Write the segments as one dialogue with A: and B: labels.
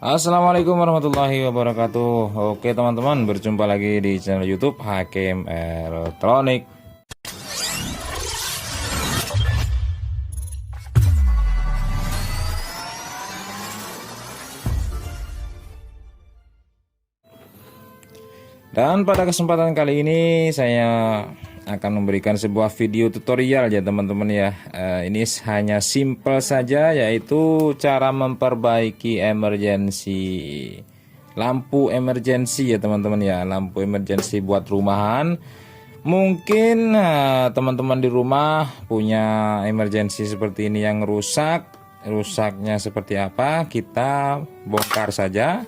A: Assalamualaikum warahmatullahi wabarakatuh. Oke teman-teman, berjumpa lagi di channel YouTube Hakim Elektronik. Dan pada kesempatan kali ini saya akan memberikan sebuah video tutorial ya teman-teman ya. Ini hanya simple saja, yaitu cara memperbaiki lampu emergency ya teman-teman ya. Lampu emergency buat rumahan. Mungkin teman-teman di rumah punya emergency seperti ini yang rusak. Rusaknya seperti apa? Kita bongkar saja.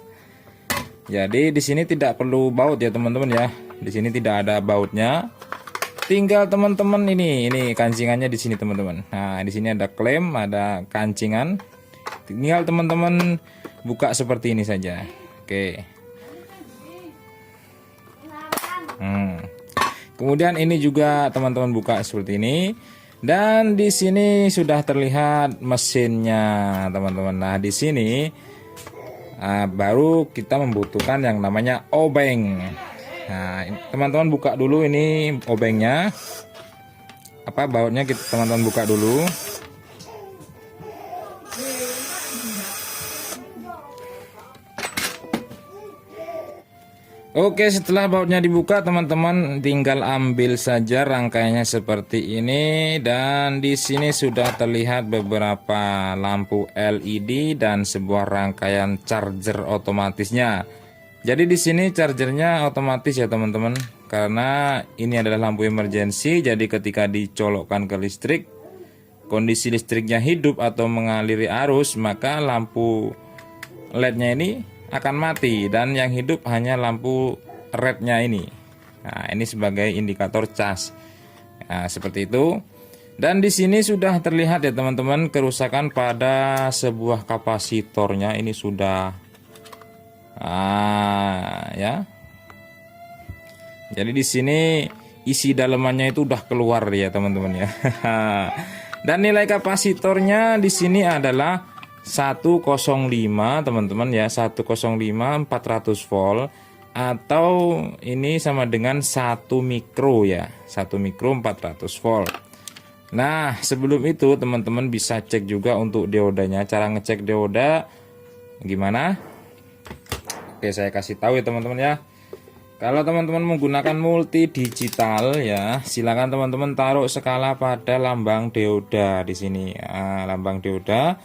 A: Jadi di sini tidak perlu baut ya teman-teman ya. Di sini tidak ada bautnya. Tinggal teman-teman ini kancingannya di sini teman-teman. Nah, di sini ada klem, ada kancingan. Tinggal teman-teman buka seperti ini saja. Oke. Kemudian ini juga teman-teman buka seperti ini. Dan di sini sudah terlihat mesinnya teman-teman. Nah, di sini baru kita membutuhkan yang namanya obeng. Nah, teman-teman buka dulu ini obengnya. Bautnya kita teman-teman buka dulu. Oke, setelah bautnya dibuka teman-teman tinggal ambil saja rangkaiannya seperti ini, dan di sini sudah terlihat beberapa lampu LED dan sebuah rangkaian charger otomatisnya. Jadi di sini chargernya otomatis ya teman-teman, karena ini adalah lampu emergency. Jadi ketika dicolokkan ke listrik, kondisi listriknya hidup atau mengaliri arus, maka lampu LED-nya ini akan mati dan yang hidup hanya lampu red-nya ini. Nah, ini sebagai indikator cas. Nah, seperti itu. Dan di sini sudah terlihat ya teman-teman kerusakan pada sebuah kapasitornya. Ini sudah ya. Jadi di sini isi dalemannya itu udah keluar ya teman-teman ya. Dan nilai kapasitornya di sini adalah 105 teman-teman ya, 105 400 volt, atau ini sama dengan 1 mikro ya, 1 mikro 400 volt. Nah, sebelum itu teman-teman bisa cek juga untuk diodanya. Cara ngecek dioda gimana? Oke, saya kasih tahu ya teman-teman ya. Kalau teman-teman menggunakan multi digital ya, silakan teman-teman taruh skala pada lambang dioda di sini. Lambang dioda.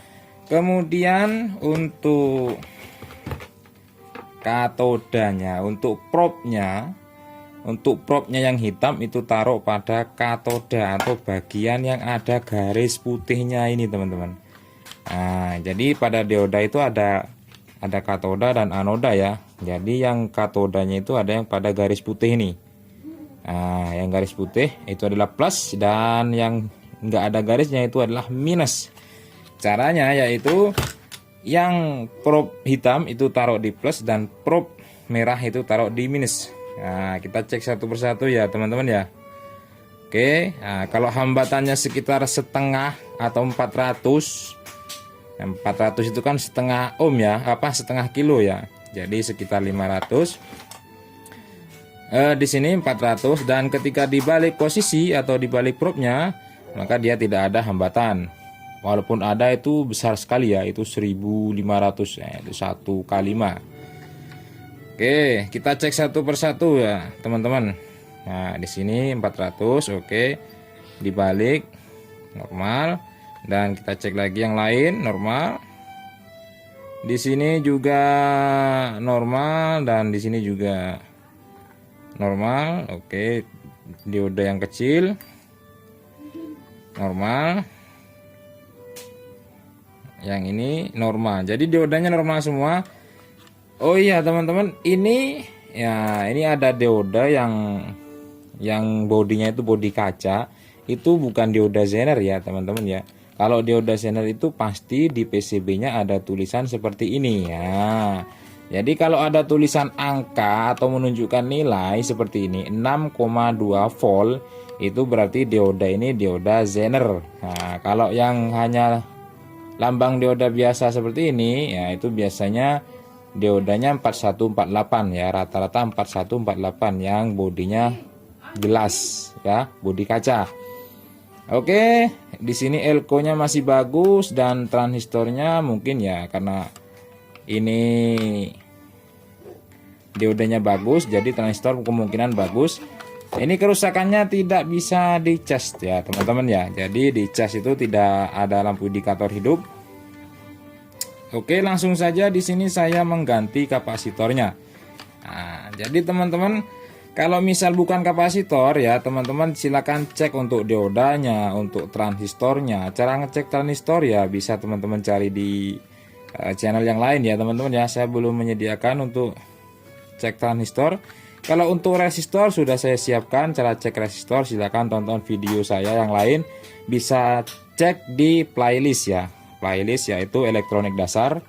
A: Kemudian untuk katodanya, untuk propnya yang hitam itu taruh pada katoda atau bagian yang ada garis putihnya ini teman-teman. Nah, jadi pada dioda itu ada katoda dan anoda ya. Jadi yang katodanya itu ada yang pada garis putih ini. Nah, yang garis putih itu adalah plus, dan yang enggak ada garisnya itu adalah minus. Caranya yaitu yang prob hitam itu taruh di plus dan prob merah itu taruh di minus. Nah, kita cek satu persatu ya teman-teman ya. Oke, nah, kalau hambatannya sekitar setengah atau 400. 400 itu kan setengah ohm ya, setengah kilo ya. Jadi sekitar 500. Di sini 400, dan ketika dibalik posisi atau dibalik probnya, maka dia tidak ada hambatan. Walaupun ada itu besar sekali ya, itu 1500 ya, itu 1 kali 5. Oke, kita cek satu persatu ya teman-teman. Nah, di sini 400, oke. Dibalik normal. Dan kita cek lagi yang lain normal. Di sini juga normal, dan di sini juga normal. Oke, dioda yang kecil normal. Yang ini normal. Jadi diodanya normal semua. Oh iya teman-teman, ini ada dioda yang bodinya itu bodi kaca. Itu bukan dioda Zener ya teman-teman ya. Kalau dioda Zener itu pasti di PCB-nya ada tulisan seperti ini ya. Jadi kalau ada tulisan angka atau menunjukkan nilai seperti ini 6,2 volt, itu berarti dioda ini dioda Zener. Nah, kalau yang hanya lambang dioda biasa seperti ini ya, itu biasanya diodanya 4148 ya, rata-rata 4148 yang bodinya gelas ya, bodi kaca. Oke, di sini elko-nya masih bagus dan transistornya mungkin ya karena ini diodanya bagus, jadi transistor kemungkinan bagus. Ini kerusakannya tidak bisa dicas ya teman-teman ya. Jadi dicas itu tidak ada lampu indikator hidup. Oke, langsung saja di sini saya mengganti kapasitornya. Nah, jadi teman-teman, kalau misal bukan kapasitor ya teman-teman silakan cek untuk diodanya, untuk transistornya. Cara ngecek transistor ya bisa teman-teman cari di channel yang lain ya teman-teman ya. Saya belum menyediakan untuk cek transistor. Kalau untuk resistor sudah saya siapkan cara cek resistor, silakan tonton video saya yang lain. Bisa cek di playlist ya. Playlist yaitu elektronik dasar.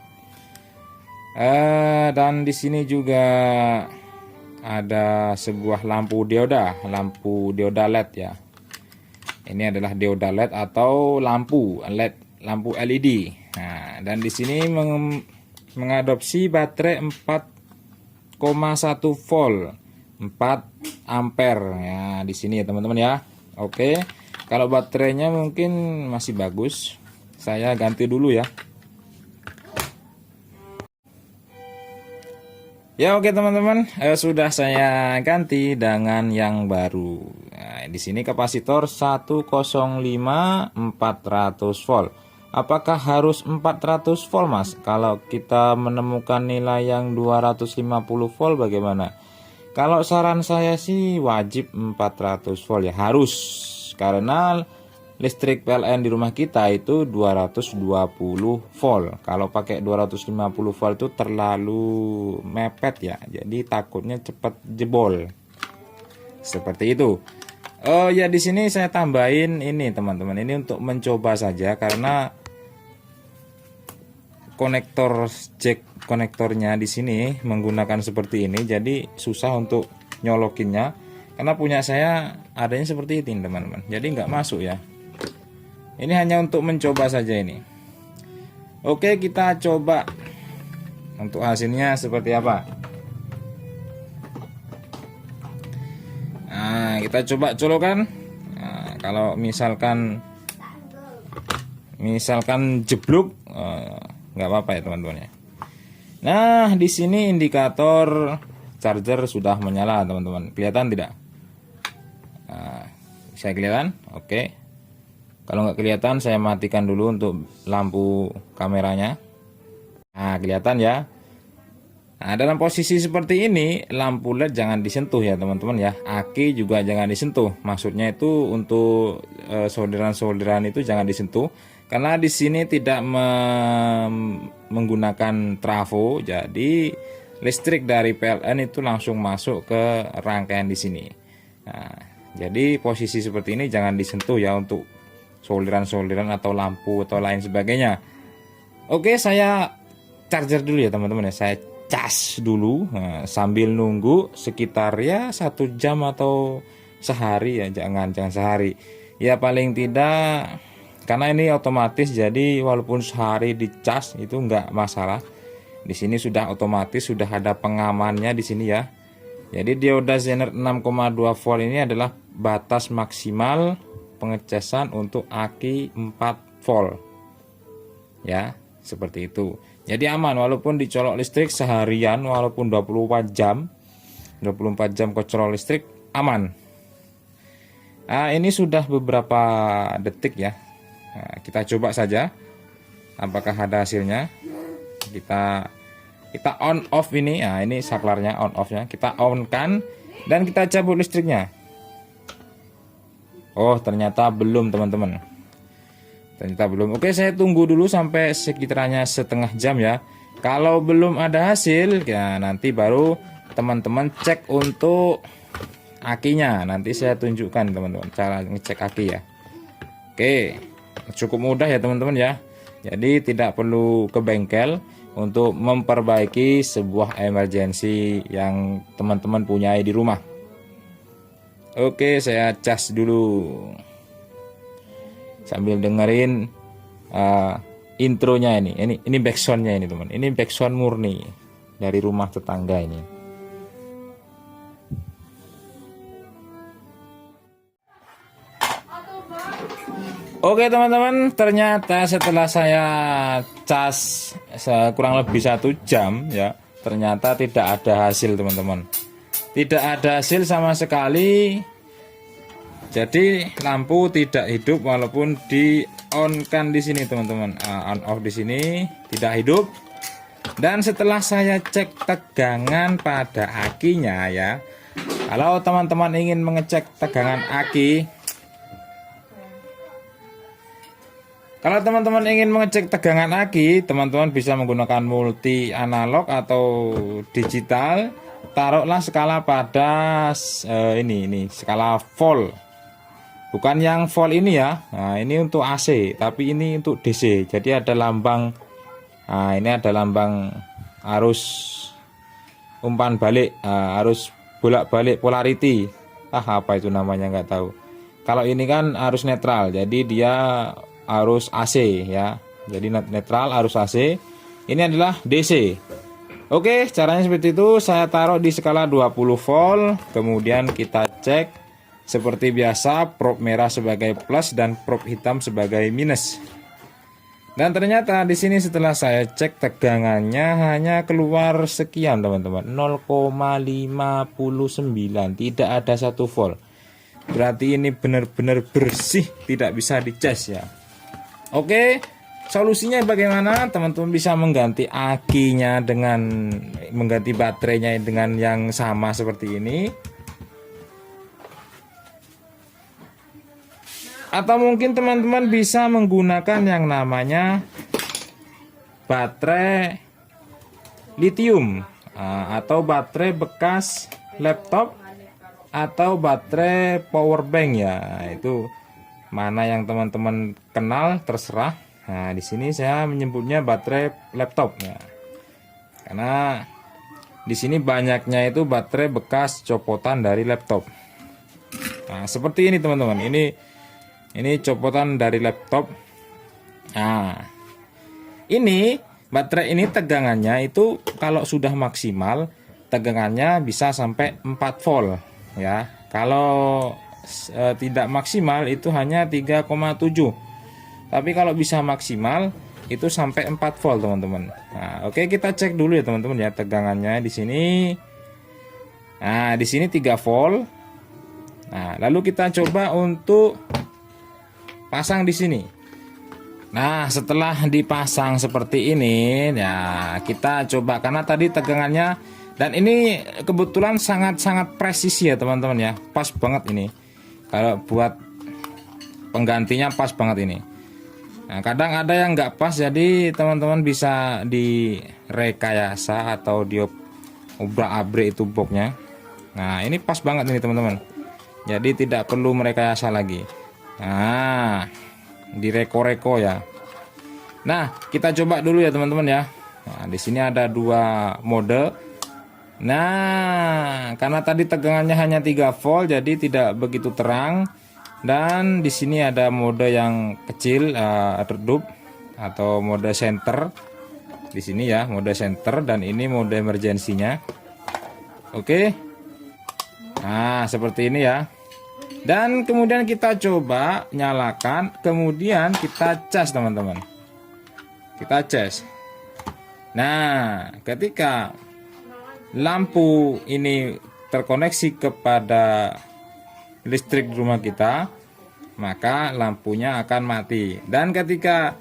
A: Dan di sini juga ada sebuah lampu dioda LED ya. Ini adalah dioda LED atau lampu LED. Nah, dan di sini mengadopsi baterai 4,1 volt, 4 ampere ya di sini ya teman-teman ya. Oke, kalau baterainya mungkin masih bagus, saya ganti dulu ya. Ya oke teman-teman, sudah saya ganti dengan yang baru. Nah, di sini kapasitor 105 400 volt. Apakah harus 400 volt Mas? Kalau kita menemukan nilai yang 250 volt bagaimana? Kalau saran saya sih wajib 400 volt ya, harus. Karena listrik PLN di rumah kita itu 220 volt. Kalau pakai 250 volt itu terlalu mepet ya. Jadi takutnya cepat jebol. Seperti itu. Oh ya, di sini saya tambahin ini teman-teman. Ini untuk mencoba saja karena konektor jack konektornya di sini menggunakan seperti ini. Jadi susah untuk nyolokinnya. Karena punya saya adanya seperti ini teman-teman. Jadi nggak masuk ya. Ini hanya untuk mencoba saja ini. Oke, kita coba untuk hasilnya seperti apa. Nah, kita coba colokan. Nah, kalau misalkan jeblok, nggak apa-apa ya teman-teman ya. Nah, di sini indikator charger sudah menyala teman-teman. Kelihatan tidak? Nah, bisa kelihatan? Oke. Kalau nggak kelihatan saya matikan dulu untuk lampu kameranya. Nah kelihatan ya. Nah dalam posisi seperti ini lampu LED jangan disentuh ya teman-teman ya. Aki juga jangan disentuh. Maksudnya itu untuk solderan-solderan itu jangan disentuh. Karena di sini tidak menggunakan trafo. Jadi listrik dari PLN itu langsung masuk ke rangkaian di sini. Nah jadi posisi seperti ini jangan disentuh ya untuk solderan-solderan atau lampu atau lain sebagainya. Oke, saya charger dulu ya teman-teman ya. Saya cas dulu sambil nunggu sekitar ya 1 jam atau sehari ya. Jangan sehari. Ya paling tidak, karena ini otomatis jadi walaupun sehari dicas itu nggak masalah. Di sini sudah otomatis, sudah ada pengamannya di sini ya. Jadi dioda Zener 6,2 volt ini adalah batas maksimal pengecasan untuk aki 4 volt ya, seperti itu. Jadi aman walaupun dicolok listrik seharian, walaupun 24 jam kecolok listrik aman. Nah ini sudah beberapa detik ya. Nah, kita coba saja apakah ada hasilnya. Kita on off ini. Nah ini saklarnya on off nya, kita on kan dan kita cabut listriknya. Oh ternyata belum teman-teman, ternyata belum. Oke, saya tunggu dulu sampai sekitarannya setengah jam ya. Kalau belum ada hasil ya nanti baru teman-teman cek untuk akinya. Nanti saya tunjukkan teman-teman cara ngecek aki ya. Oke, cukup mudah ya teman-teman ya. Jadi tidak perlu ke bengkel untuk memperbaiki sebuah emergensi yang teman-teman punyai di rumah. Oke, saya cas dulu sambil dengerin intronya ini backsoundnya ini teman. Ini backsound murni. dari rumah tetangga ini. Oke teman-teman, ternyata setelah saya cas kurang lebih 1 jam ya, ternyata tidak ada hasil teman-teman. Tidak ada hasil sama sekali. Jadi lampu tidak hidup walaupun di on kan di sini teman-teman. On off di sini tidak hidup. Dan setelah saya cek tegangan pada akinya ya. Kalau teman-teman ingin mengecek tegangan aki, kalau teman-teman ingin mengecek tegangan aki, teman-teman bisa menggunakan multi analog atau digital. Taruhlah skala pada ini skala volt. Bukan yang volt ini ya. Nah, ini untuk AC, tapi ini untuk DC. Jadi ada lambang. Nah, ini ada lambang arus umpan balik, arus bolak-balik polarity. Apa itu namanya nggak tahu. Kalau ini kan arus netral. Jadi dia arus AC ya. Jadi netral arus AC. Ini adalah DC. Oke, caranya seperti itu. Saya taruh di skala 20 volt. Kemudian kita cek seperti biasa, probe merah sebagai plus dan probe hitam sebagai minus. Dan ternyata di sini setelah saya cek tegangannya hanya keluar sekian teman-teman, 0,59, tidak ada 1 volt. Berarti ini benar-benar bersih, tidak bisa dicas ya. Oke, solusinya bagaimana? Teman-teman bisa mengganti akinya dengan mengganti baterainya dengan yang sama seperti ini. Atau mungkin teman-teman bisa menggunakan yang namanya baterai lithium atau baterai bekas laptop atau baterai power bank ya. Itu mana yang teman-teman kenal terserah. Nah, di sini saya menyebutnya baterai laptop ya. Karena di sini banyaknya itu baterai bekas copotan dari laptop. Nah, seperti ini teman-teman. Ini copotan dari laptop. Nah, ini baterai ini tegangannya itu kalau sudah maksimal tegangannya bisa sampai 4 volt ya. Kalau tidak maksimal itu hanya 3,7. Tapi kalau bisa maksimal itu sampai 4 volt teman-teman. Nah, oke, kita cek dulu ya teman-teman ya tegangannya di sini. Nah, di sini 3 volt. Nah, lalu kita coba untuk pasang di sini. Nah, setelah dipasang seperti ini ya, kita coba karena tadi tegangannya, dan ini kebetulan sangat-sangat presisi ya teman-teman ya. Pas banget ini. Kalau buat penggantinya pas banget ini. Nah, kadang ada yang nggak pas, jadi teman-teman bisa direkayasa atau diobrak-abrik itu boxnya. Nah, ini pas banget ini teman-teman. Jadi tidak perlu merekayasa lagi. Nah, direko-reko ya. Nah, kita coba dulu ya teman-teman ya. Nah, di sini ada 2 mode. Nah, karena tadi tegangannya hanya 3 volt, jadi tidak begitu terang. Dan di sini ada mode yang kecil, redup atau mode center. Di sini ya, mode center, dan ini mode emergensinya. Oke. Nah, seperti ini ya. Dan kemudian kita coba nyalakan, kemudian kita cas teman-teman. Kita cas. Nah, ketika lampu ini terkoneksi kepada listrik di rumah kita, maka lampunya akan mati. Dan ketika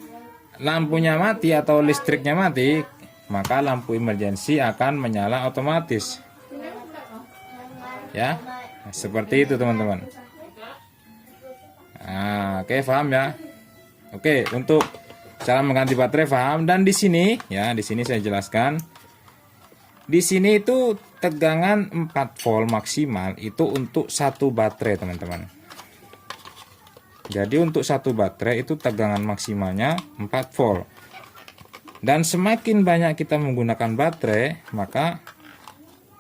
A: lampunya mati atau listriknya mati, maka lampu emergensi akan menyala otomatis. Ya, seperti itu teman-teman. Nah, oke, paham ya. Oke, untuk cara mengganti baterai paham. Dan di sini ya, di sini saya jelaskan. Di sini itu tegangan 4 volt maksimal itu untuk 1 baterai teman-teman. Jadi untuk 1 baterai itu tegangan maksimalnya 4 volt. Dan semakin banyak kita menggunakan baterai, maka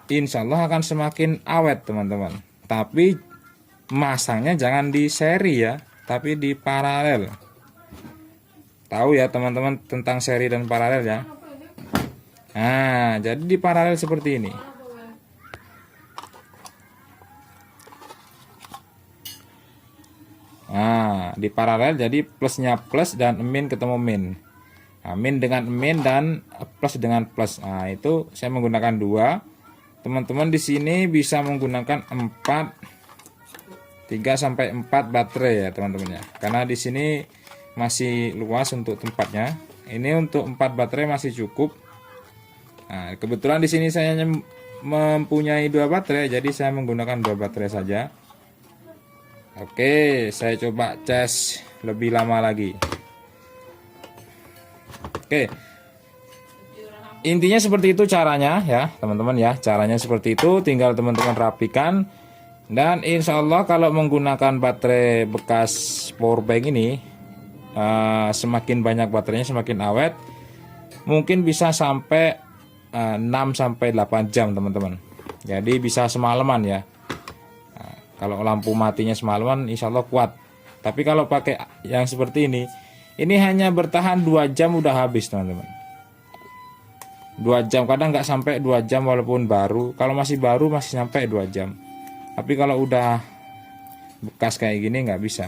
A: insya Allah akan semakin awet teman-teman. Tapi masangnya jangan di seri ya, tapi di paralel. Tahu ya teman-teman tentang seri dan paralel ya. Nah, jadi di paralel seperti ini. Nah, di paralel jadi plusnya plus dan min ketemu min. Nah, min dengan min dan plus dengan plus. Nah, itu saya menggunakan 2. Teman-teman di sini bisa menggunakan 4, 3 sampai 4 baterai ya teman-teman ya. Karena di sini masih luas untuk tempatnya. Ini untuk 4 baterai masih cukup. Nah, kebetulan di sini saya mempunyai 2 baterai, jadi saya menggunakan 2 baterai saja. Oke, saya coba cas lebih lama lagi. Oke, intinya seperti itu caranya ya teman-teman ya. Caranya seperti itu, tinggal teman-teman rapikan. Dan insya Allah kalau menggunakan baterai bekas powerbank ini, semakin banyak baterainya semakin awet. Mungkin bisa sampai 6 sampai 8 jam teman-teman. Jadi bisa semalaman ya. Kalau lampu matinya semalaman insya Allah kuat. Tapi kalau pakai yang seperti ini hanya bertahan 2 jam udah habis teman-teman. 2 jam, kadang nggak sampai 2 jam walaupun baru. Kalau masih baru masih sampai 2 jam. Tapi kalau udah bekas kayak gini nggak bisa.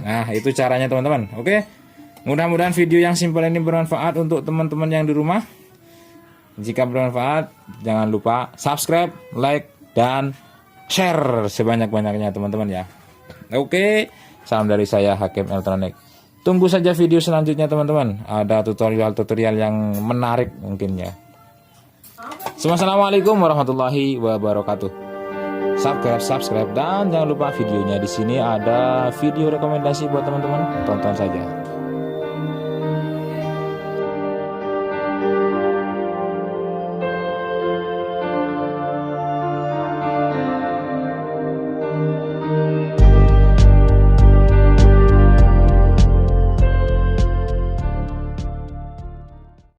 A: Nah itu caranya teman-teman. Oke, mudah-mudahan video yang simpel ini bermanfaat untuk teman-teman yang di rumah. Jika bermanfaat jangan lupa subscribe, like, dan share sebanyak-banyaknya teman-teman ya. Oke, salam dari saya Hakim Elektronik. Tunggu saja video selanjutnya teman-teman. Ada tutorial-tutorial yang menarik mungkin ya. Assalamualaikum warahmatullahi wabarakatuh. Subscribe dan jangan lupa videonya. Di sini ada video rekomendasi buat teman-teman. Tonton saja.